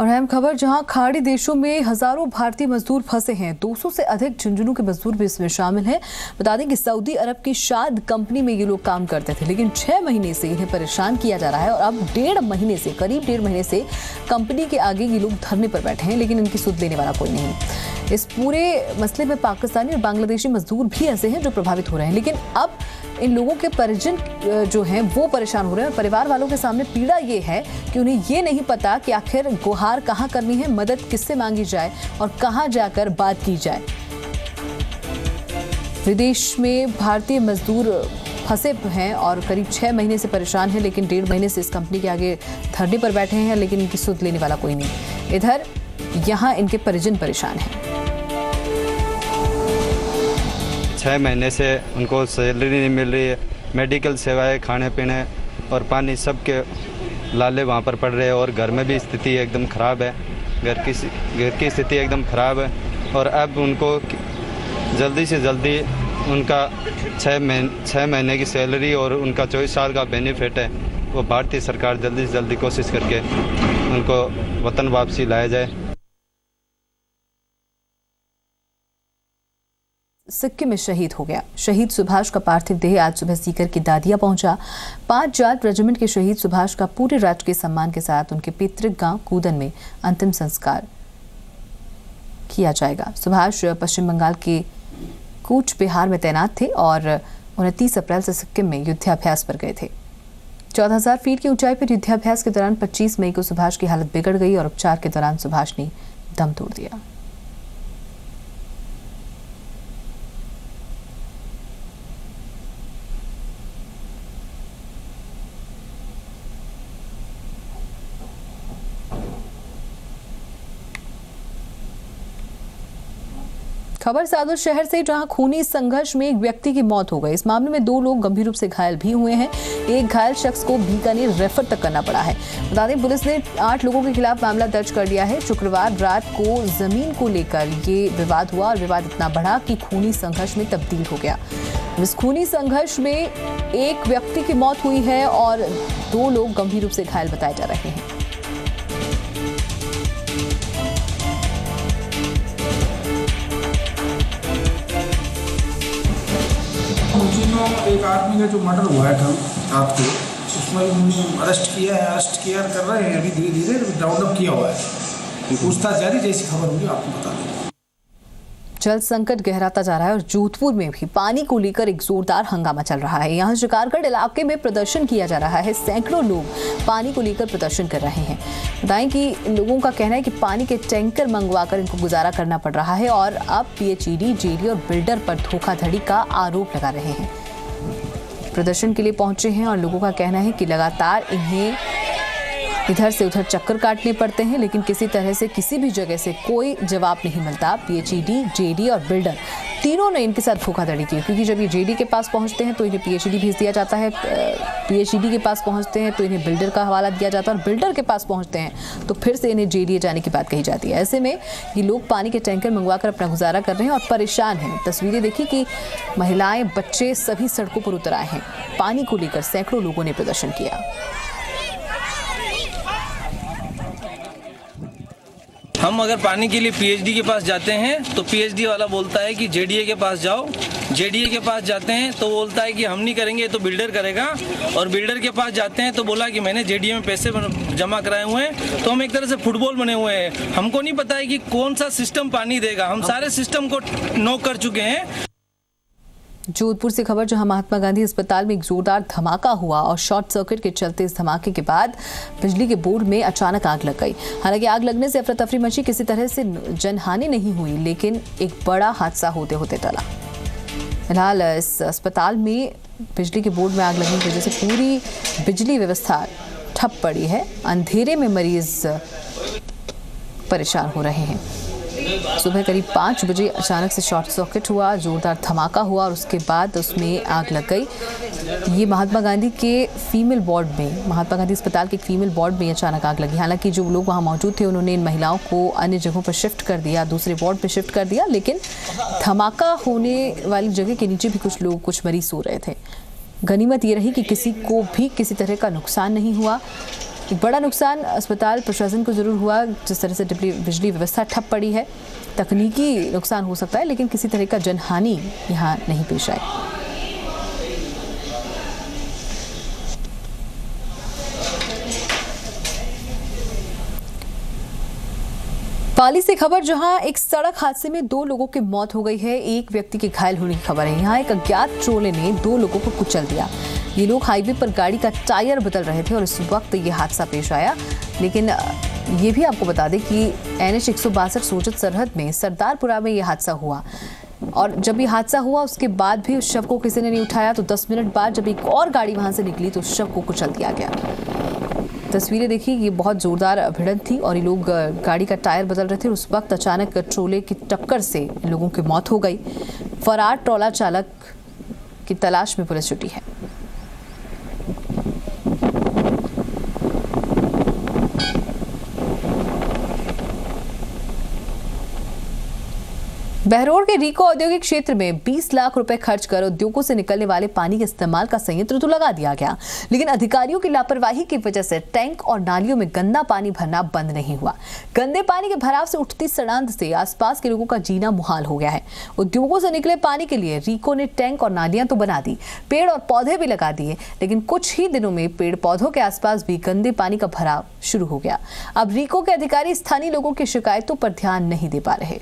और अहम खबर, जहां खाड़ी देशों में हजारों भारतीय मजदूर फंसे हैं। 200 से अधिक झुंझुनू के मजदूर भी इसमें शामिल हैं। बता दें कि सऊदी अरब की शाद कंपनी में ये लोग काम करते थे, लेकिन 6 महीने से इन्हें परेशान किया जा रहा है और अब करीब डेढ़ महीने से कंपनी के आगे ये लोग धरने पर बैठे हैं, लेकिन इनकी सुध लेने वाला कोई नहीं। इस पूरे मसले में पाकिस्तानी और बांग्लादेशी मजदूर भी ऐसे हैं जो प्रभावित हो रहे हैं, लेकिन अब इन लोगों के परिजन जो हैं वो परेशान हो रहे हैं। और परिवार वालों के सामने पीड़ा ये है कि उन्हें ये नहीं पता कि आखिर गुहार कहाँ करनी है, मदद किससे मांगी जाए और कहाँ जाकर बात की जाए। विदेश में भारतीय मजदूर फंसे हैं और करीब 6 महीने से परेशान हैं, लेकिन 1.5 महीने से इस कंपनी के आगे धरने पर बैठे हैं, लेकिन इनकी सुध लेने वाला कोई नहीं। इधर यहाँ इनके परिजन परेशान हैं। 6 महीने से उनको सैलरी नहीं मिल रही है, मेडिकल सेवाएं, खाने पीने और पानी सब के लाले वहाँ पर पड़ रहे हैं और घर में भी स्थिति एकदम ख़राब है। घर की स्थिति एकदम ख़राब है और अब उनको जल्दी से जल्दी उनका 6 महीने की सैलरी और उनका 24 साल का बेनिफिट है, वो भारतीय सरकार जल्दी से जल्दी कोशिश करके उनको वतन वापसी लाया जाए। सिक्किम में शहीद हो गया। शहीद सुभाष का पार्थिव देह आज सुबह सीकर की दादिया पहुंचा। 5 जाट रेजिमेंट के शहीद सुभाष का पूरे राजकीय सम्मान के साथ उनके पैतृक गांव कूदन में अंतिम संस्कार किया जाएगा। सुभाष पश्चिम बंगाल के कूच बिहार में तैनात थे और 29 अप्रैल से सिक्किम में युद्धाभ्यास पर गए थे। 14,000 फीट की ऊंचाई पर युद्धाभ्यास के दौरान 25 मई को सुभाष की हालत बिगड़ गई और उपचार के दौरान सुभाष ने दम तोड़ दिया। खबर सादुल शहर से, जहां खूनी संघर्ष में एक व्यक्ति की मौत हो गई। इस मामले में 2 लोग गंभीर रूप से घायल भी हुए हैं। एक घायल शख्स को बीकानेर रेफर तक करना पड़ा है। बता दें, पुलिस ने 8 लोगों के खिलाफ मामला दर्ज कर लिया है। शुक्रवार रात को जमीन को लेकर ये विवाद हुआ और विवाद इतना बढ़ा कि खूनी संघर्ष में तब्दील हो गया। इस खूनी संघर्ष में एक व्यक्ति की मौत हुई है और 2 लोग गंभीर रूप से घायल बताए जा रहे हैं। एक आदमी का जो मर्डर हुआ है रात को, उसमें अरेस्ट किया कर रहे हैं। अभी धीरे धीरे राउंड अप किया हुआ है, पूछताछ जारी, जैसी खबर होगी आपको बता देंगे। जल संकट गहराता जा रहा है और जोधपुर में भी पानी को लेकर एक जोरदार हंगामा चल रहा है। यहाँ शिकारगढ़ इलाके में प्रदर्शन किया जा रहा है। सैकड़ों लोग पानी को लेकर प्रदर्शन कर रहे हैं। बताएं कि लोगों का कहना है कि पानी के टैंकर मंगवाकर इनको गुजारा करना पड़ रहा है और अब पीएचईडी, जेडी और बिल्डर पर धोखाधड़ी का आरोप लगा रहे हैं। प्रदर्शन के लिए पहुंचे हैं और लोगों का कहना है कि लगातार इन्हें इधर से उधर चक्कर काटने पड़ते हैं, लेकिन किसी तरह से किसी भी जगह से कोई जवाब नहीं मिलता। पीएचईडी, जेडी और बिल्डर तीनों ने इनके साथ धोखाधड़ी की, क्योंकि जब ये जेडी के पास पहुंचते हैं तो इन्हें पीएचईडी भेज दिया जाता है, पीएचईडी के पास पहुंचते हैं तो इन्हें बिल्डर का हवाला दिया जाता है और बिल्डर के पास पहुंचते हैं तो फिर से इन्हें जेडी जाने की बात कही जाती है। ऐसे में ये लोग पानी के टैंकर मंगवाकर अपना गुजारा कर रहे हैं और परेशान हैं। तस्वीरें देखी कि महिलाएं, बच्चे सभी सड़कों पर उतर आए हैं। पानी को लेकर सैकड़ों लोगों ने प्रदर्शन किया। हम अगर पानी के लिए पीएचडी के पास जाते हैं तो पीएचडी वाला बोलता है कि जेडीए के पास जाओ। जेडीए के पास जाते हैं तो बोलता है कि हम नहीं करेंगे, तो बिल्डर करेगा। और बिल्डर के पास जाते हैं तो बोला कि मैंने जेडीए में पैसे जमा कराए हुए हैं। तो हम एक तरह से फुटबॉल बने हुए हैं। हमको नहीं पता है कि कौन सा सिस्टम पानी देगा। हम सारे सिस्टम को नॉक कर चुके हैं। जोधपुर से खबर, जहां महात्मा गांधी अस्पताल में एक जोरदार धमाका हुआ और शॉर्ट सर्किट के चलते इस धमाके के बाद बिजली के बोर्ड में अचानक आग लग गई। हालांकि आग लगने से अफरा तफरी मची, किसी तरह से जनहानि नहीं हुई, लेकिन एक बड़ा हादसा होते होते टला। फिलहाल इस अस्पताल में बिजली के बोर्ड में आग लगने की वजह से पूरी बिजली व्यवस्था ठप पड़ी है। अंधेरे में मरीज परेशान हो रहे हैं। सुबह करीब 5 बजे अचानक से शॉर्ट सर्किट हुआ, जोरदार धमाका हुआ और उसके बाद उसमें आग लग गई। ये महात्मा गांधी के फीमेल वार्ड में, महात्मा गांधी अस्पताल के फीमेल वार्ड में अचानक आग लगी। हालांकि जो लोग वहां मौजूद थे उन्होंने इन महिलाओं को अन्य जगहों पर शिफ्ट कर दिया, दूसरे वार्ड पर शिफ्ट कर दिया, लेकिन धमाका होने वाली जगह के नीचे भी कुछ मरीज सो रहे थे। गनीमत ये रही कि किसी को भी किसी तरह का नुकसान नहीं हुआ। एक बड़ा नुकसान अस्पताल प्रशासन को जरूर हुआ, जिस तरह से बिजली व्यवस्था ठप पड़ी है। तकनीकी नुकसान हो सकता है, लेकिन किसी तरह का जनहानि यहाँ नहीं पेश आई। पाली से खबर, जहां एक सड़क हादसे में 2 लोगों की मौत हो गई है, एक व्यक्ति के घायल होने की खबर है। यहां एक अज्ञात ट्रोले ने 2 लोगों को कुचल दिया। ये लोग हाईवे पर गाड़ी का टायर बदल रहे थे और इस वक्त ये हादसा पेश आया। लेकिन ये भी आपको बता दें कि NH 162 सोजत सरहद में सरदारपुरा में ये हादसा हुआ, और जब ये हादसा हुआ उसके बाद भी उस शव को किसी ने नहीं उठाया। तो 10 मिनट बाद जब एक और गाड़ी वहां से निकली तो उस शव को कुचल दिया गया। तस्वीरें देखिए, ये बहुत जोरदार भिड़ंत थी और ये लोग गाड़ी का टायर बदल रहे थे। उस वक्त अचानक ट्रोले की टक्कर से इन लोगों की मौत हो गई। फरार ट्रोला चालक की तलाश में पुलिस जुटी है। बहरोड के रीको औद्योगिक क्षेत्र में 20 लाख रुपए खर्च कर उद्योगों से निकलने वाले पानी के इस्तेमाल का संयंत्र तो लगा दिया गया, लेकिन अधिकारियों की लापरवाही की वजह से टैंक और नालियों में गंदा पानी भरना बंद नहीं हुआ। गंदे पानी के भराव से उठती सड़ांध से आसपास के लोगों का जीना मुहाल हो गया है। उद्योगों से निकले पानी के लिए रीको ने टैंक और नालियां तो बना दी, पेड़ और पौधे भी लगा दिए, लेकिन कुछ ही दिनों में पेड़ पौधों के आसपास भी गंदे पानी का भराव शुरू हो गया। अब रीको के अधिकारी स्थानीय लोगों की शिकायतों पर ध्यान नहीं दे पा रहे।